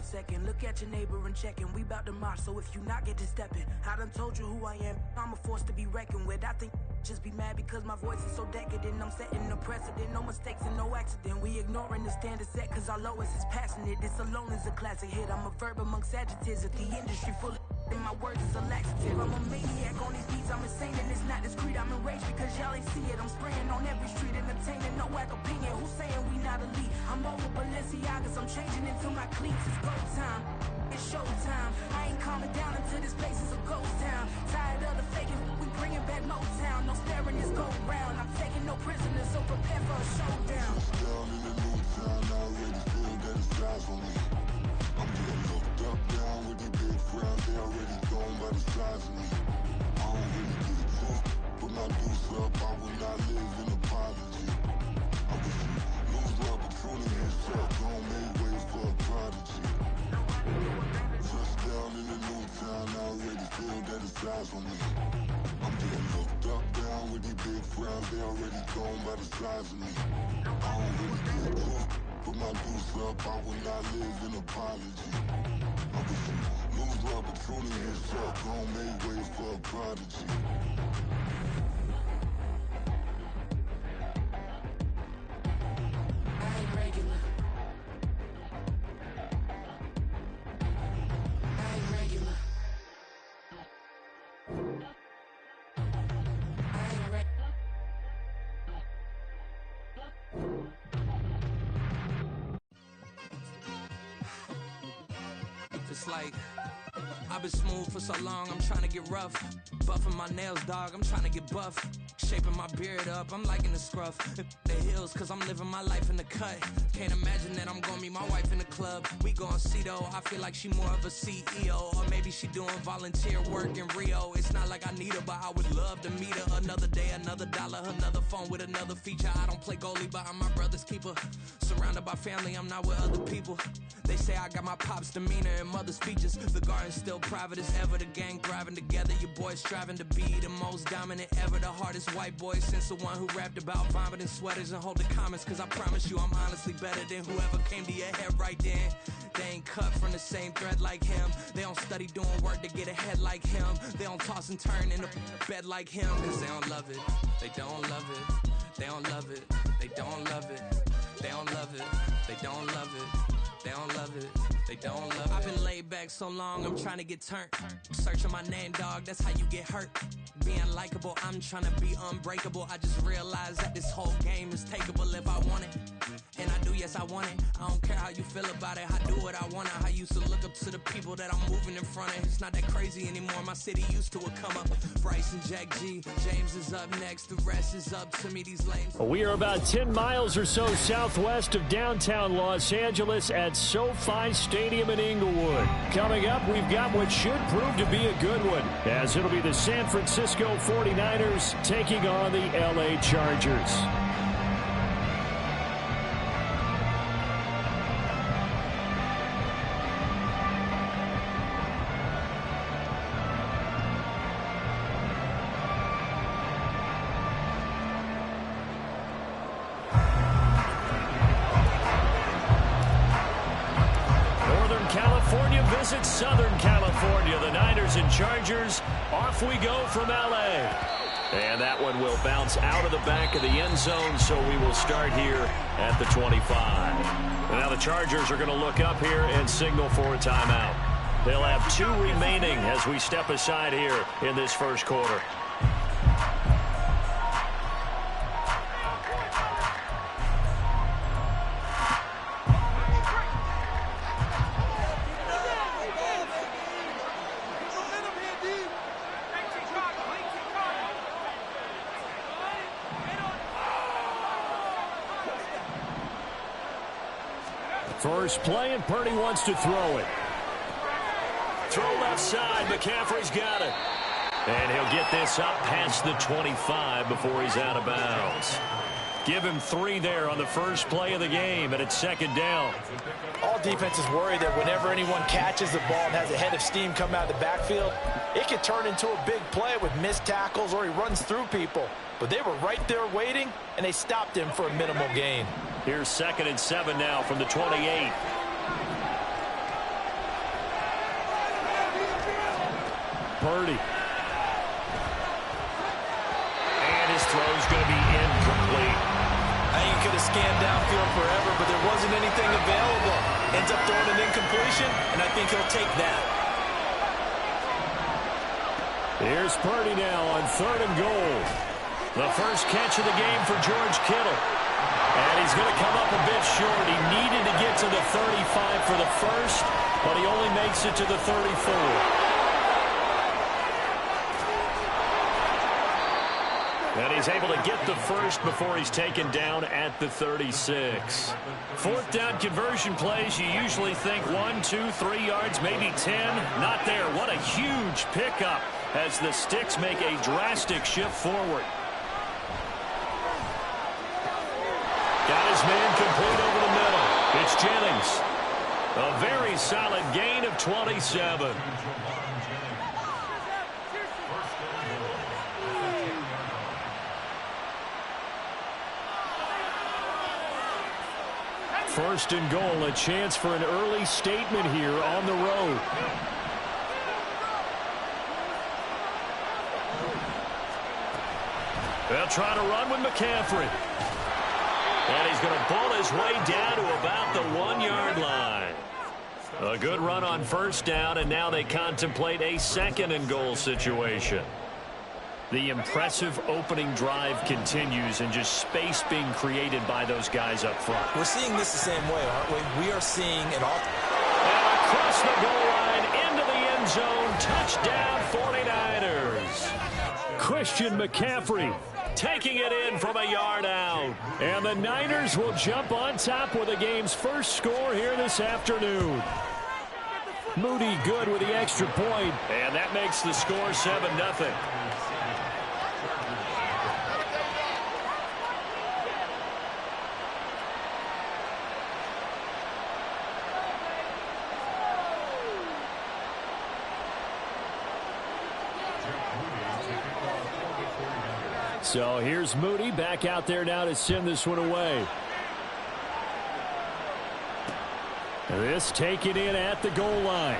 a second. Look at your neighbor and checking. We bout to march, so if you not get to stepping. I done told you who I am. I'm a force to be reckoned with. I think just be mad because my voice is so decadent. I'm setting a precedent. No mistakes and no accident. We ignoring the standard set cause our lowest is passionate. This alone is a classic hit. I'm a verb amongst adjectives. If the industry full of and my words is a laxative. I'm a maniac on these beats, I'm insane and it's not discreet. I'm enraged because y'all ain't see it. I'm spraying on every street, entertaining, no whack opinion. Who's saying we not elite? I'm over Balenciagas, I'm changing into my cleats. It's go time, it's show time. I ain't calming down until this place is a ghost town. Tired of the faking, we bringing back Motown. No staring, this go round. I'm taking no prisoners, so prepare for a showdown. Down in the new town, I already feel that it's eyes on me. I'm getting looked up, down with the big frowns. They already gone by the size of me. I don't really get it too. Put my deuce up, I will not live in apology. I wish you lose the opportunity and shut. Don't make ways for a prodigy. Touchdown in the new town, I already feel that it's eyes on me. I'm getting looked up, down with the big frowns. They already gone by the size of me. I don't really get it too. Put my deuce up, I will not live in apology. I wish you lose the opportunity and shut. Don't make ways for a prodigy. I ain't regular. I ain't regular. I ain't regular. It's like I've been smooth for so long, I'm trying to get rough. Buffing my nails, dog, I'm trying to get buff. Shaping my beard up, I'm liking the scruff. The hills, cause I'm living my life in the cut. Can't imagine that I'm gonna meet my wife in the club. We gon' see though, I feel like she more of a CEO. Or maybe she doing volunteer work in Rio. It's not like I need her, but I would love to meet her. Another day, another dollar, another phone with another feature. I don't play goalie, but I'm my brother's keeper. Surrounded by family, I'm not with other people. They say I got my pop's demeanor and mother's features. The garden's still private as ever, the gang thriving together. Your boys striving to be the most dominant ever. The hardest white boy since the one who rapped about vomiting sweaters and holding comments. Cause I promise you I'm honestly better than whoever came to your head right then. They ain't cut from the same thread like him. They don't study doing work to get ahead like him. They don't toss and turn in the bed like him. Cause they don't love it, they don't love it. They don't love it, they don't love it. They don't love it, they don't love it. They don't love it, they don't love it. I've been laid back so long, I'm trying to get turned. Searching my name, dog, that's how you get hurt. Being likable, I'm trying to be unbreakable. I just realized that this whole game is takeable if I want it. And I do, yes, I want it. I don't care how you feel about it, I do what I want it. I used to look up to the people that I'm moving in front of. It's not that crazy anymore, my city used to a come up. Bryce and Jack G, James is up next, the rest is up to me, these lanes. We are about 10 miles or so southwest of downtown Los Angeles at SoFi Stadium in Inglewood. Coming up, we've got what should prove to be a good one, as it'll be the San Francisco 49ers taking on the LA Chargers. Visit Southern California. The Niners and Chargers. Off we go from LA. And that one will bounce out of the back of the end zone, so we will start here at the 25. And now the Chargers are going to look up here and signal for a timeout. They'll have 2 remaining as we step aside here in this first quarter. First play, and Purdy wants to throw it. Throw left side. McCaffrey's got it. And he'll get this up past the 25 before he's out of bounds. Give him 3 there on the first play of the game, and it's second down. All defenses worry that whenever anyone catches the ball and has a head of steam come out of the backfield, it could turn into a big play with missed tackles or he runs through people. But they were right there waiting, and they stopped him for a minimal gain. Here's 2nd and 7 now from the 28. Purdy. And his throw's going to be incomplete. I think he could have scanned downfield forever, but there wasn't anything available. Ends up throwing an incompletion, and I think he'll take that. Here's Purdy now on 3rd and goal. The first catch of the game for George Kittle. And he's going to come up a bit short. He needed to get to the 35 for the first, but he only makes it to the 34. And he's able to get the first before he's taken down at the 36. 4th down conversion plays, you usually think 1, 2, 3 yards, maybe 10. Not there. What a huge pickup as the Sticks make a drastic shift forward. Got his man complete over the middle. It's Jennings. A very solid gain of 27. First and goal, a chance for an early statement here on the road. They'll try to run with McCaffrey. And he's going to pull his way down to about the 1-yard line. A good run on first down, and now they contemplate a 2nd and goal situation. The impressive opening drive continues, and just space being created by those guys up front. We're seeing this the same way, aren't we? We are seeing an all. And across the goal line, into the end zone, touchdown 49ers. Christian McCaffrey taking it in from a yard out. And the Niners will jump on top with the game's first score here this afternoon. Moody good with the extra point. And that makes the score 7-0. So here's Moody back out there now to send this one away. This taken in at the goal line.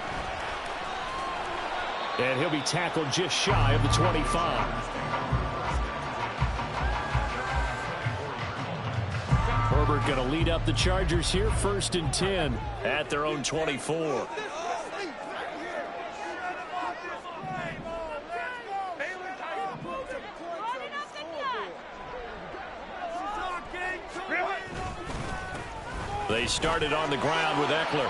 And he'll be tackled just shy of the 25. Herbert going to lead up the Chargers here, 1st and 10 at their own 24. They started on the ground with Eckler.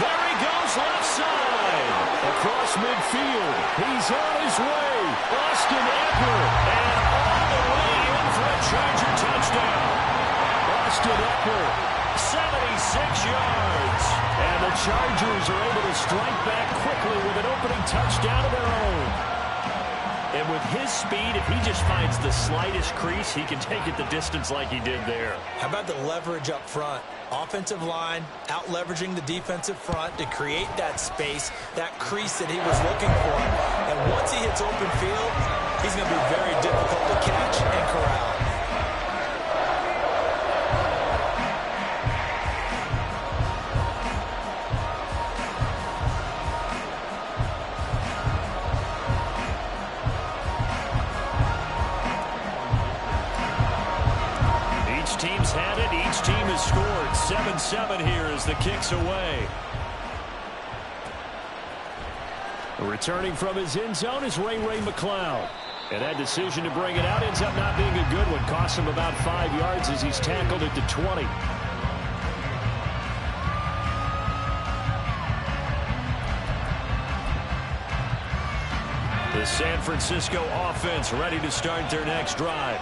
There he goes, left side. Across midfield. He's on his way. Austin Eckler. And all the way in for a Charger touchdown. Austin Eckler, 76 yards. And the Chargers are able to strike back quickly with an opening touchdown of their own. And with his speed, if he just finds the slightest crease, he can take it the distance like he did there. How about the leverage up front? Offensive line out leveraging the defensive front to create that space, that crease that he was looking for. And once he hits open field, he's going to be very difficult to catch and corral. Team's had it. Each team has scored. 7-7 here as the kick's away. Returning from his end zone is Ray McCloud. And that decision to bring it out ends up not being a good one. Costs him about 5 yards as he's tackled at the 20. The San Francisco offense ready to start their next drive.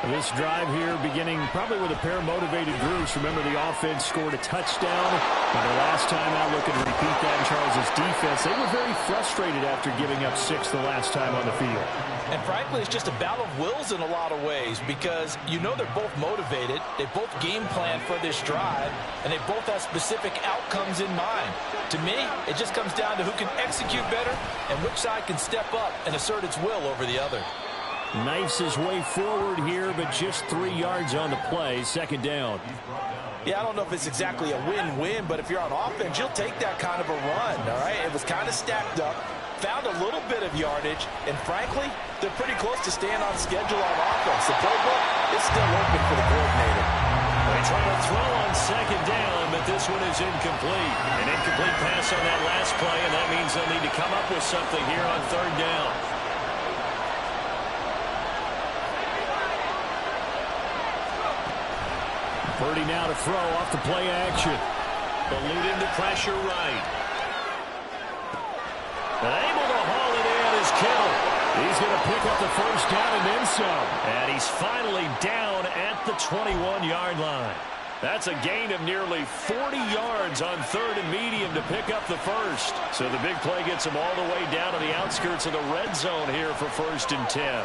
This drive here beginning probably with a pair of motivated groups. Remember, the offense scored a touchdown. And the last time out, looking to repeat that in Charles' defense, they were very frustrated after giving up 6 the last time on the field. And frankly, it's just a battle of wills in a lot of ways because you know they're both motivated. They both game plan for this drive, and they both have specific outcomes in mind. To me, it just comes down to who can execute better and which side can step up and assert its will over the other. Knifes his way forward here, but just 3 yards on the play. 2nd down. Yeah, I don't know if it's exactly a win-win, but if you're on offense, you'll take that kind of a run, all right? It was kind of stacked up, found a little bit of yardage, and frankly, they're pretty close to staying on schedule on offense. The playbook is still open for the coordinator. They try to throw on second down, but this one is incomplete. An incomplete pass on that last play, and that means they'll need to come up with something here on third down. Purdy now to throw off the play action. Eluding the pressure right. And able to haul it in is Kittle. He's going to pick up the first down and then some. And he's finally down at the 21-yard line. That's a gain of nearly 40 yards on third and medium to pick up the first. So the big play gets him all the way down to the outskirts of the red zone here for 1st and 10.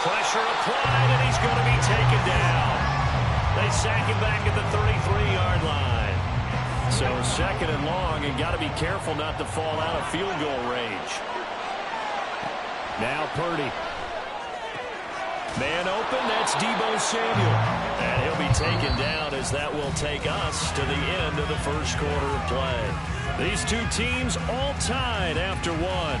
Pressure applied, and he's going to be taken down. They sack him back at the 33-yard line. So 2nd and long, and got to be careful not to fall out of field goal range. Now Purdy. Man open, that's Deebo Samuel. And he'll be taken down as that will take us to the end of the first quarter of play. These two teams all tied after one.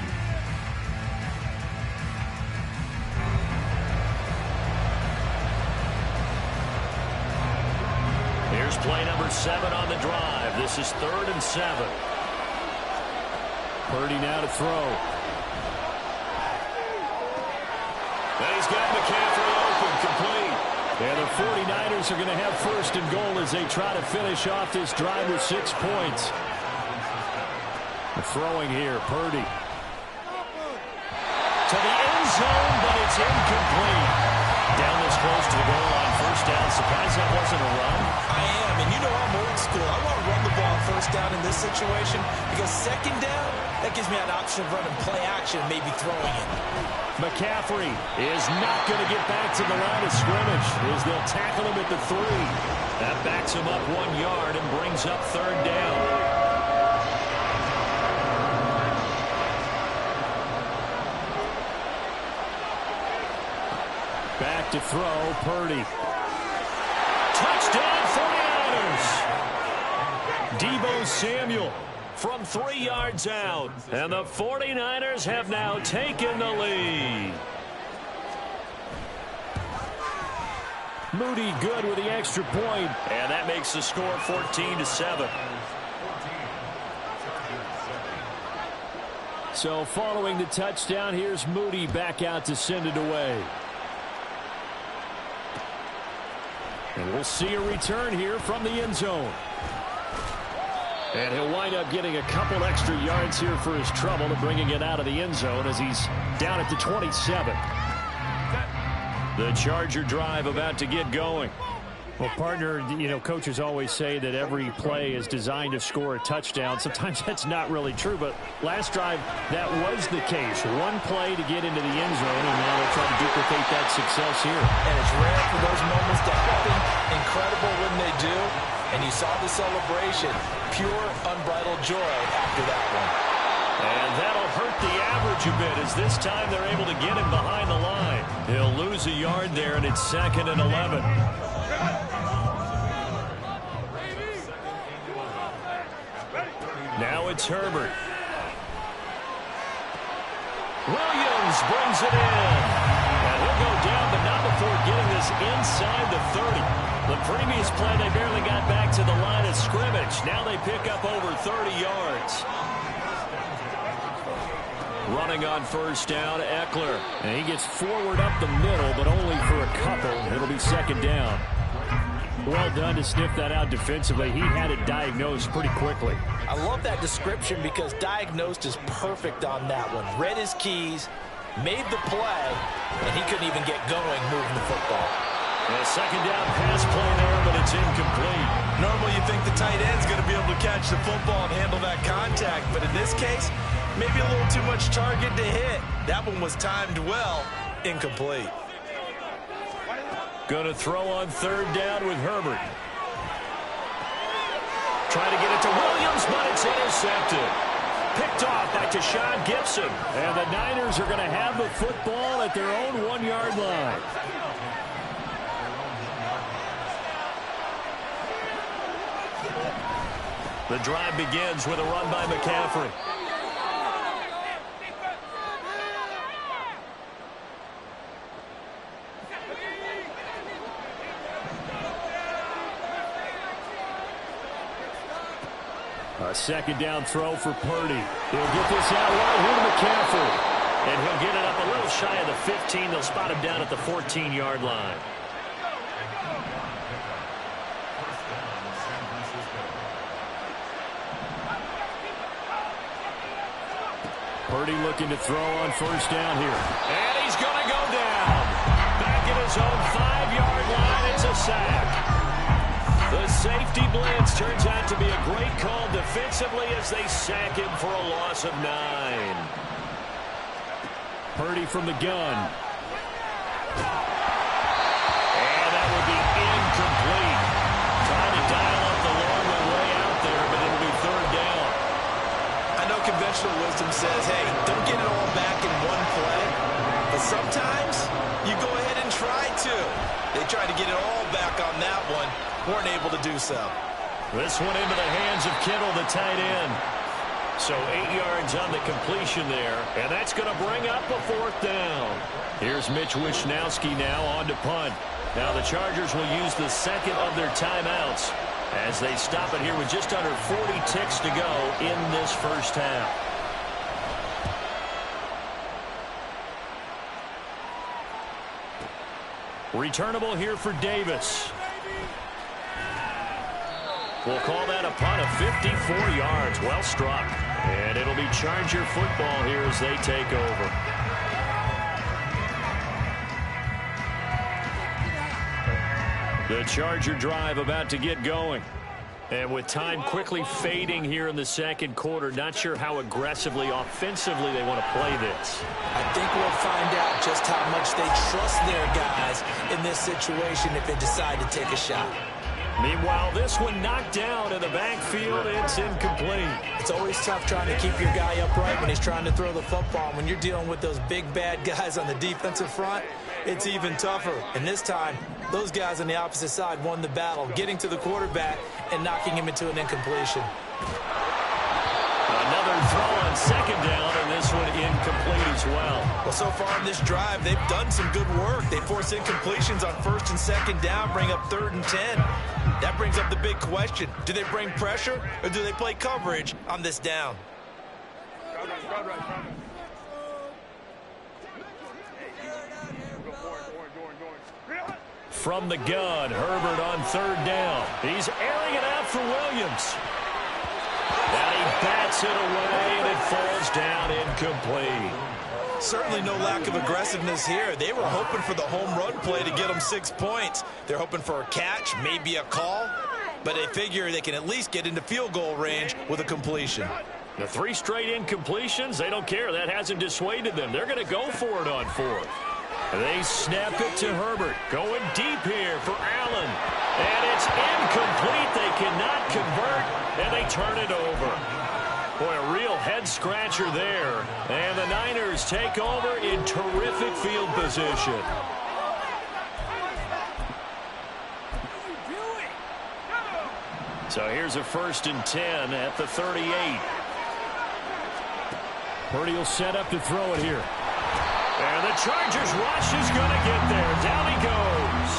Here's play number 7 on the drive. This is 3rd and 7. Purdy now to throw. And he's got McCaffrey open, complete. And the 49ers are going to have 1st and goal as they try to finish off this drive with 6 points. Throwing here, Purdy. To the end zone, but it's incomplete. Down this close to the goal line, 1st down. Surprised that wasn't a run. I am, and you know I'm old school. I want to run the ball on 1st down in this situation because 2nd down, that gives me an option of running play action and maybe throwing it. McCaffrey is not going to get back to the line of scrimmage as they'll tackle him at the 3. That backs him up 1 yard and brings up 3rd down. Back to throw, Purdy. Touchdown 49ers! Deebo Samuel from 3 yards out. And the 49ers have now taken the lead. Moody good with the extra point. And that makes the score 14-7. So following the touchdown, here's Moody back out to send it away. And we'll see a return here from the end zone. And he'll wind up getting a couple extra yards here for his trouble to bringing it out of the end zone as he's down at the 27. The Charger drive about to get going. Well, partner, you know, coaches always say that every play is designed to score a touchdown. Sometimes that's not really true, but last drive, that was the case. One play to get into the end zone, and now they'll try to duplicate that success here. And it's rare for those moments to happen. Incredible when they do. And you saw the celebration. Pure, unbridled joy after that one. And that'll hurt the average a bit as this time they're able to get him behind the line. He'll lose a yard there, and it's 2nd and 11. Now it's Herbert. Williams brings it in. And he'll go down, but not before getting this inside the 30. The previous play, they barely got back to the line of scrimmage. Now they pick up over 30 yards. Running on 1st down, Eckler. And he gets forward up the middle, but only for a couple. It'll be 2nd down. Well done to sniff that out defensively. He had it diagnosed pretty quickly. I love that description because diagnosed is perfect on that one. Read his keys, made the play, and he couldn't even get going moving the football. And a 2nd down pass play there, but it's incomplete. Normally you think the tight end's going to be able to catch the football and handle that contact, but in this case, maybe a little too much target to hit. That one was timed well, incomplete. Going to throw on 3rd down with Herbert. Trying to get it to Williams, but it's intercepted. Picked off by Tashawn Gibson. And the Niners are going to have the football at their own 1-yard line. The drive begins with a run by McCaffrey. A second down throw for Purdy. He'll get this out wide here to McCaffrey. And he'll get it up a little shy of the 15. They'll spot him down at the 14-yard line. Purdy looking to throw on first down here. And he's going to go down. Back at his own 5-yard line. It's a sack. The safety blitz turns out to be a great call defensively as they sack him for a loss of 9. Purdy from the gun. And that would be incomplete. Trying to dial up the long way out there, but it'll be third down. I know conventional wisdom says, hey, don't get it all back in one play. But sometimes you go ahead and try to. They tried to get it all back on that one. Weren't able to do so. This one into the hands of Kittle, the tight end. So 8 yards on the completion there, and that's going to bring up a fourth down. Here's Mitch Wishnowski now on to punt. Now the Chargers will use the second of their timeouts as they stop it here with just under 40 ticks to go in this first half. Returnable here for Davis. We'll call that a punt of 54 yards. Well struck. And it'll be Charger football here as they take over. The Charger drive about to get going. And with time quickly fading here in the second quarter, not sure how aggressively, offensively they want to play this. I think we'll find out just how much they trust their guys in this situation if they decide to take a shot. Meanwhile, this one knocked down in the backfield. It's incomplete. It's always tough trying to keep your guy upright when he's trying to throw the football. When you're dealing with those big, bad guys on the defensive front, it's even tougher. And this time, those guys on the opposite side won the battle, getting to the quarterback and knocking him into an incompletion. Another throw on second down, and this one incomplete as well. Well, so far in this drive, they've done some good work. They force incompletions on first and second down, bring up 3rd and 10. That brings up the big question. Do they bring pressure, or do they play coverage on this down? From the gun, Herbert on 3rd down. He's airing it out for Williams. And he bats it away, and it falls down incomplete. Certainly no lack of aggressiveness here. They were hoping for the home run play to get them 6 points. They're hoping for a catch, maybe a call, but they figure they can at least get into field goal range with a completion. The 3 straight incompletions, they don't care. That hasn't dissuaded them. They're going to go for it on 4th. They snap it to Herbert. Going deep here for Allen. And it's incomplete. They cannot convert, and they turn it over. Boy, a real head-scratcher there. And the Niners take over in terrific field position. So here's a 1st and 10 at the 38. Purdy will set up to throw it here. And the Chargers rush is going to get there. Down he goes.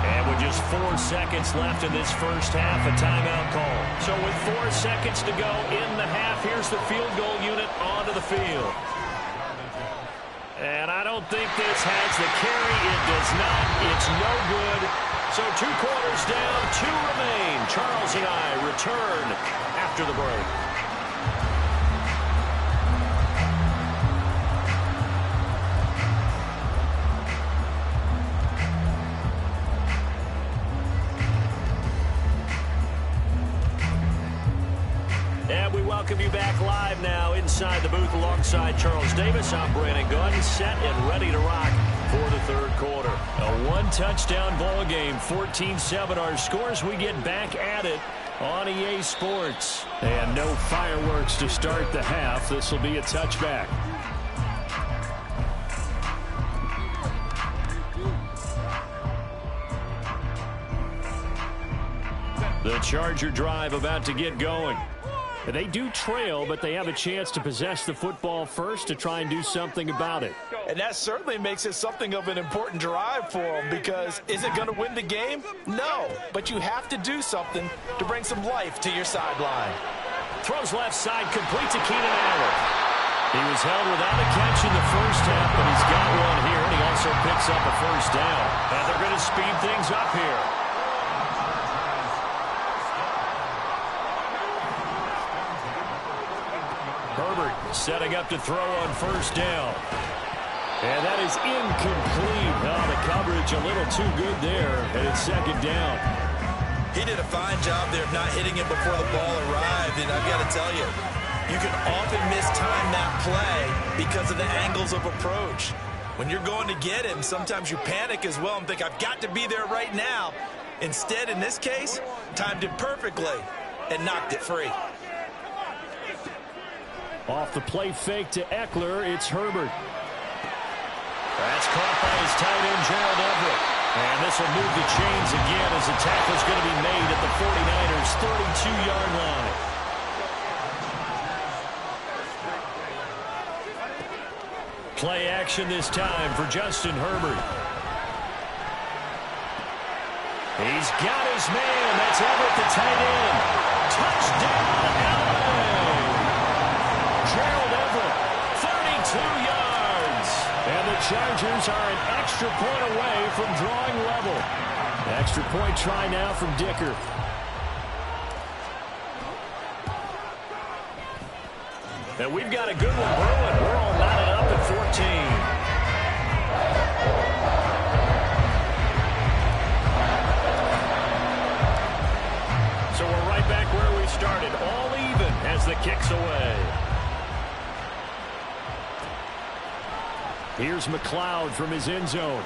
And with just 4 seconds left in this first half, a timeout call. So with 4 seconds to go in the half, here's the field goal unit onto the field. And I don't think this has the carry. It does not. It's no good. So 2 quarters down, 2 remain. Charles and I return after the break. And we welcome you back live now inside the booth alongside Charles Davis. I'm Brandon Gunn, set and ready to rock for the 3rd quarter. A 1-touchdown ball game, 14-7 our scores. We get back at it on EA Sports. And no fireworks to start the half. This will be a touchback. The Charger drive about to get going. They do trail, but they have a chance to possess the football first to try and do something about it. And that certainly makes it something of an important drive for them, because is it going to win the game? No, but you have to do something to bring some life to your sideline. Throws left side, complete to Keenan Allen. He was held without a catch in the first half, but he's got one here, and he also picks up a first down. And they're going to speed things up here. Herbert setting up to throw on first down. And that is incomplete. Oh, the coverage a little too good there, and it's second down. He did a fine job there of not hitting it before the ball arrived, and I've got to tell you, you can often mistime that play because of the angles of approach. When you're going to get him, sometimes you panic as well and think, I've got to be there right now. Instead, in this case, timed it perfectly and knocked it free. Off the play fake to Eckler, it's Herbert. That's caught by his tight end, Gerald Everett. And this will move the chains again as the tackle's going to be made at the 49ers' 32-yard line. Play action this time for Justin Herbert. He's got his man. That's Everett, the tight end. Touchdown, LA! Gerald Everett, 32 yards. And the Chargers are an extra point away from drawing level. Extra point try now from Dicker. And we've got a good one brewing. We're all knotted up at 14. So we're right back where we started, all even as the kick's away. Here's McLeod from his end zone.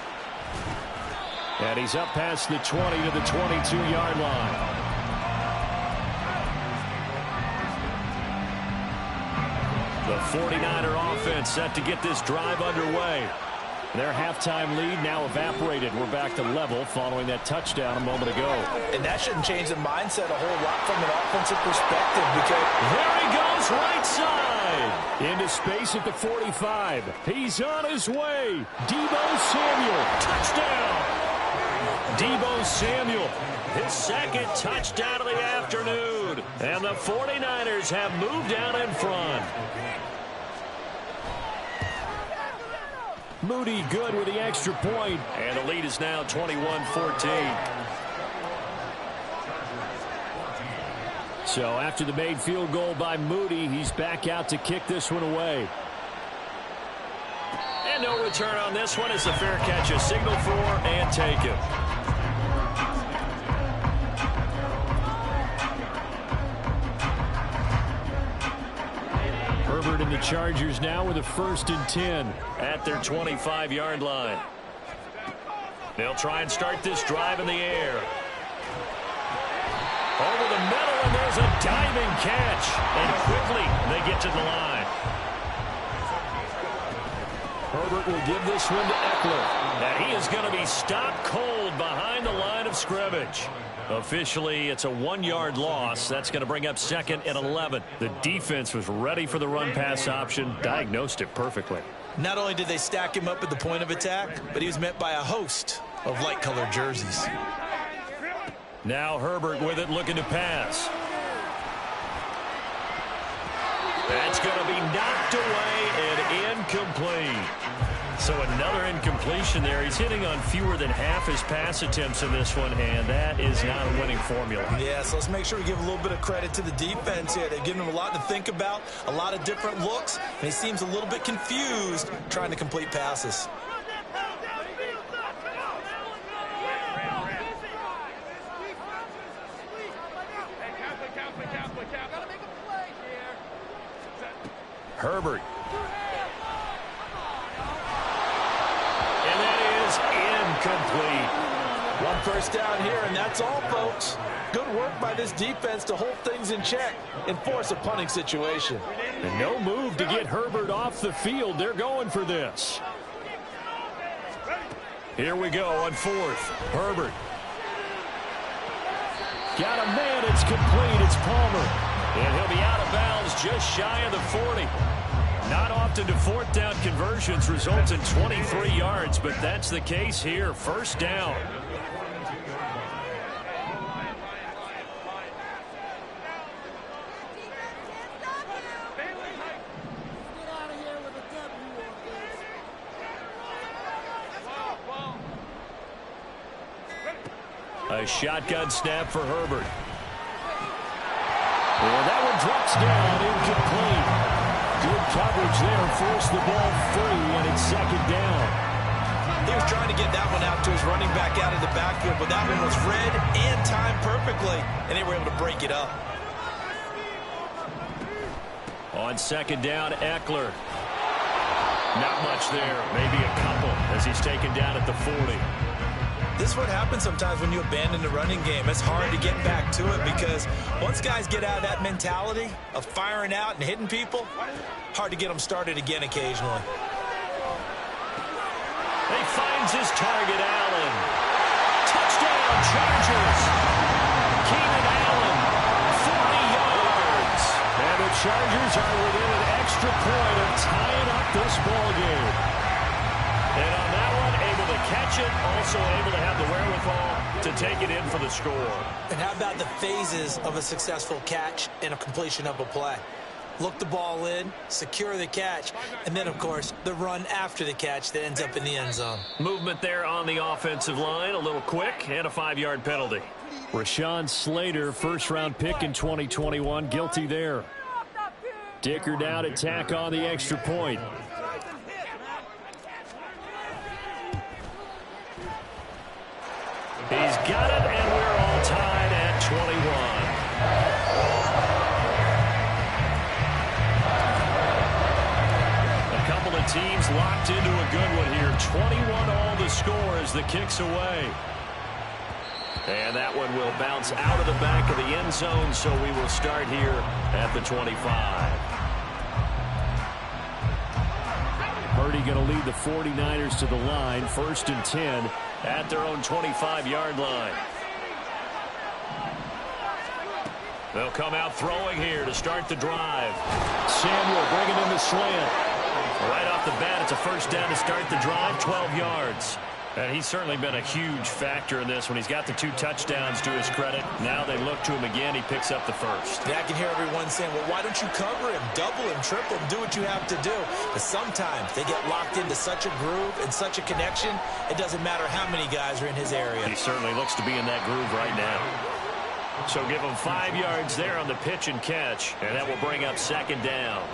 And he's up past the 20 to the 22-yard line. The 49er offense set to get this drive underway. Their halftime lead now evaporated. We're back to level following that touchdown a moment ago. And that shouldn't change the mindset a whole lot from an offensive perspective, because there he goes, right side. Into space at the 45. He's on his way. Deebo Samuel, touchdown. Deebo Samuel, his second touchdown of the afternoon. And the 49ers have moved out in front. Moody good with the extra point. And the lead is now 21-14. So after the made field goal by Moody, he's back out to kick this one away. And no return on this one as the fair catch is signaled for and taken. Herbert and the Chargers now with a 1st and 10 at their 25-yard line. They'll try and start this drive in the air. Over the middle, and there's a diving catch. And quickly, they get to the line. Herbert will give this one to Eckler. Now he is going to be stopped cold behind the line of scrimmage. Officially, it's a 1-yard loss. That's going to bring up 2nd and 11. The defense was ready for the run-pass option, diagnosed it perfectly. Not only did they stack him up at the point of attack, but he was met by a host of light-colored jerseys. Now Herbert with it, looking to pass. That's going to be knocked away and incomplete. So another incompletion there. He's hitting on fewer than half his pass attempts in this one, and that is not a winning formula. Yeah, so let's make sure we give a little bit of credit to the defense here. They've given him a lot to think about, a lot of different looks, and he seems a little bit confused trying to complete passes. Herbert. And that is incomplete. One first down here, and that's all, folks. Good work by this defense to hold things in check and force a punting situation. And no move to get Herbert off the field. They're going for this. Here we go on 4th. Herbert. Got a man. It's complete. It's Palmer. And he'll be out of bounds just shy of the 40. Not often do fourth down conversions result in 23 yards, but that's the case here. First down. A shotgun snap for Herbert. And that one drops down, incomplete. Good coverage there, forced the ball free, and it's second down. He was trying to get that one out to his running back out of the backfield, but that one was read and timed perfectly, and they were able to break it up. On second down, Eckler. Not much there, maybe a couple, as he's taken down at the 40. This is what happens sometimes when you abandon the running game. It's hard to get back to it because once guys get out of that mentality of firing out and hitting people, hard to get them started again occasionally. He finds his target, Allen. Touchdown, Chargers. Keenan Allen, 40 yards. And the Chargers are within an extra point of tying up this ball game. And on that one, able to catch it, also able to have the wherewithal to take it in for the score. And how about the phases of a successful catch and a completion of a play? Look the ball in, secure the catch, and then, of course, the run after the catch that ends up in the end zone. Movement there on the offensive line, a little quick, and a 5-yard penalty. Rashawn Slater, first-round pick in 2021, guilty there. Dicker down to tack on the extra point. He's got it, and we're all tied at 21. A couple of teams locked into a good one here. 21 all the score as the kick's away. And that one will bounce out of the back of the end zone, so we will start here at the 25. Purdy going to lead the 49ers to the line, 1st and 10. At their own 25-yard line. They'll come out throwing here to start the drive. Samuel bringing in the slant. Right off the bat, it's a first down to start the drive, 12 yards. And he's certainly been a huge factor in this when he's got the 2 touchdowns to his credit. Now they look to him again. He picks up the first. Yeah, I can hear everyone saying, well, why don't you cover him, double him, triple him, do what you have to do. But sometimes they get locked into such a groove and such a connection, it doesn't matter how many guys are in his area. He certainly looks to be in that groove right now. So give him 5 yards there on the pitch and catch, and that will bring up second down.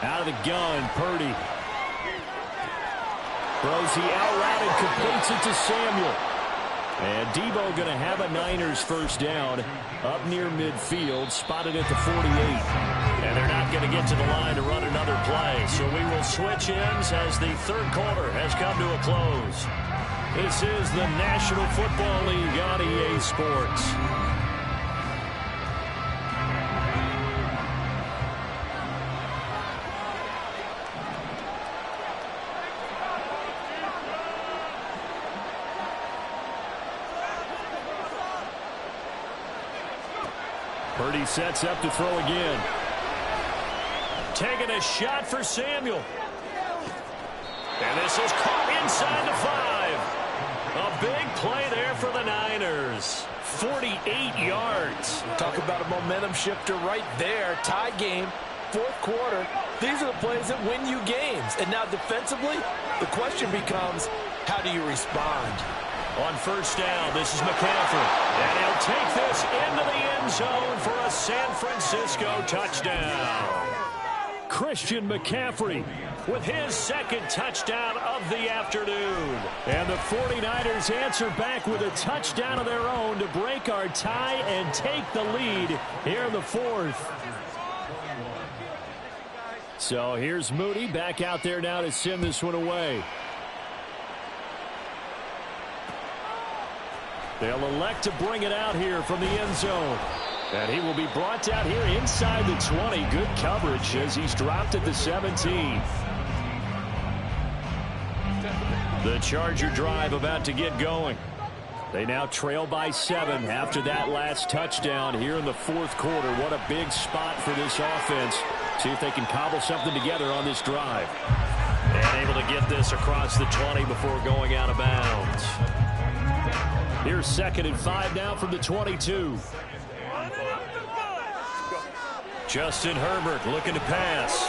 Out of the gun, Purdy. Throws the out route and completes it to Samuel. And Debo going to have a Niners first down up near midfield, spotted at the 48. And they're not going to get to the line to run another play. So we will switch ends as the third quarter has come to a close. This is the National Football League on EA Sports. Purdy sets up to throw again. Taking a shot for Samuel. And this is caught inside the 5. A big play there for the Niners. 48 yards. Talk about a momentum shifter right there. Tie game, 4th quarter. These are the plays that win you games. And now defensively, the question becomes, how do you respond? On first down, this is McCaffrey. And he'll take this into the end zone for a San Francisco touchdown. Christian McCaffrey with his second touchdown of the afternoon. And the 49ers answer back with a touchdown of their own to break our tie and take the lead here in the 4th. So here's Moody back out there now to send this one away. They'll elect to bring it out here from the end zone. And he will be brought down here inside the 20. Good coverage as he's dropped at the 17. The Charger drive about to get going. They now trail by 7 after that last touchdown here in the fourth quarter. What a big spot for this offense. See if they can cobble something together on this drive. And able to get this across the 20 before going out of bounds. Here's 2nd and 5 now from the 22. Justin Herbert looking to pass.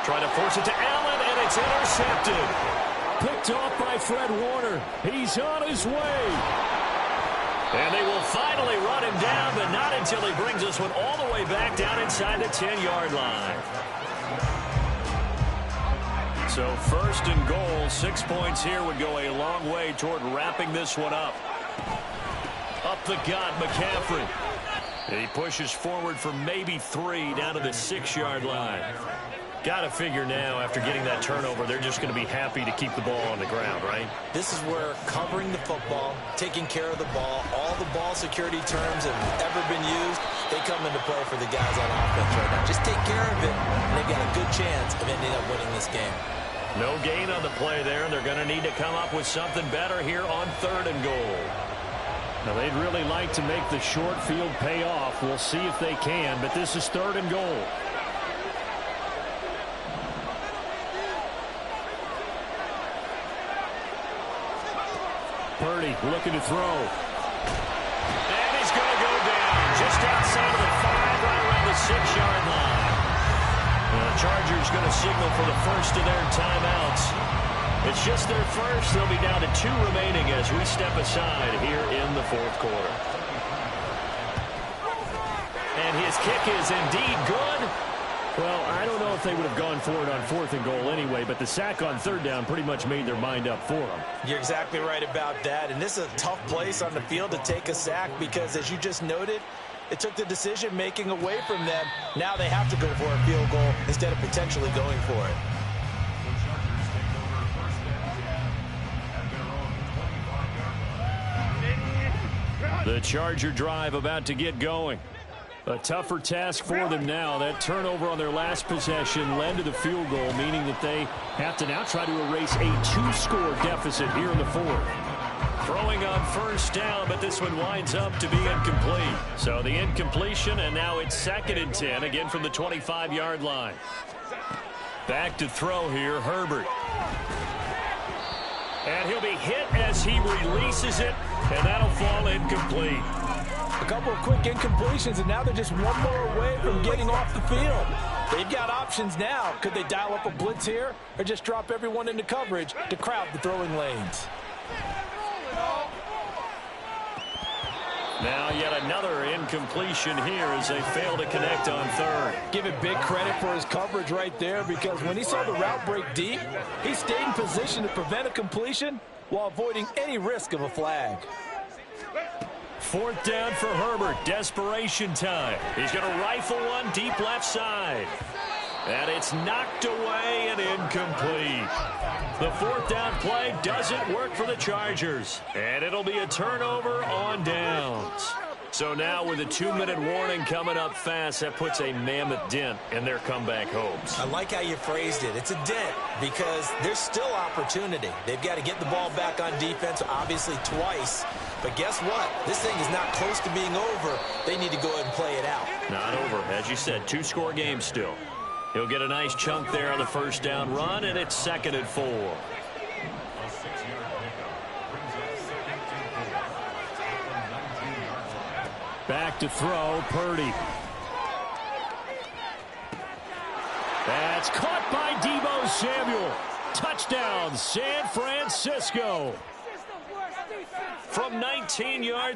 Trying to force it to Allen, and it's intercepted. Picked off by Fred Warner. He's on his way. And they will finally run him down, but not until he brings this one all the way back down inside the 10-yard line. So 1st and goal, 6 points here would go a long way toward wrapping this one up. Up the gut, McCaffrey. He pushes forward for maybe 3 down to the 6-yard line. Got to figure now, after getting that turnover, they're just going to be happy to keep the ball on the ground, right? This is where covering the football, taking care of the ball, all the ball security terms have ever been used, they come into play for the guys on offense right now. Just take care of it, and they've got a good chance of ending up winning this game. No gain on the play there. They're going to need to come up with something better here on 3rd and goal. Now, they'd really like to make the short field pay off. We'll see if they can, but this is 3rd and goal. Purdy looking to throw. And he's going to go down just outside of the 5, right around the 6-yard line. The Chargers going to signal for the first of their timeouts. It's just their first. They'll be down to 2 remaining as we step aside here in the fourth quarter. And his kick is indeed good. Well, I don't know if they would have gone for it on 4th and goal anyway, but the sack on 3rd down pretty much made their mind up for them. You're exactly right about that. And this is a tough place on the field to take a sack because, as you just noted, it took the decision-making away from them. Now they have to go for a field goal instead of potentially going for it. The Charger drive about to get going. A tougher task for them now. That turnover on their last possession led to the field goal, meaning that they have to now try to erase a 2-score deficit here in the 4th. Throwing on 1st down, but this one winds up to be incomplete. So the incompletion, and now it's 2nd and 10, again from the 25-yard line. Back to throw here, Herbert. And he'll be hit as he releases it, and that'll fall incomplete. A couple of quick incompletions, and now they're just one more away from getting off the field. They've got options now. Could they dial up a blitz here or just drop everyone into coverage to crowd the throwing lanes? Now yet another incompletion here as they fail to connect on 3rd. Give it big credit for his coverage right there, because when he saw the route break deep, he stayed in position to prevent a completion while avoiding any risk of a flag. 4th down for Herbert. Desperation time. He's going to rifle one deep left side. And it's knocked away and incomplete. The 4th down play doesn't work for the Chargers. And it'll be a turnover on downs. So now with a 2-minute warning coming up fast, that puts a mammoth dent in their comeback hopes. I like how you phrased it. It's a dent because there's still opportunity. They've got to get the ball back on defense, obviously twice. But guess what? This thing is not close to being over. They need to go ahead and play it out. Not over. As you said, 2-score game still. He'll get a nice chunk there on the 1st down run, and it's 2nd and 4. Back to throw, Purdy. That's caught by Deebo Samuel. Touchdown, San Francisco. From 19 yards.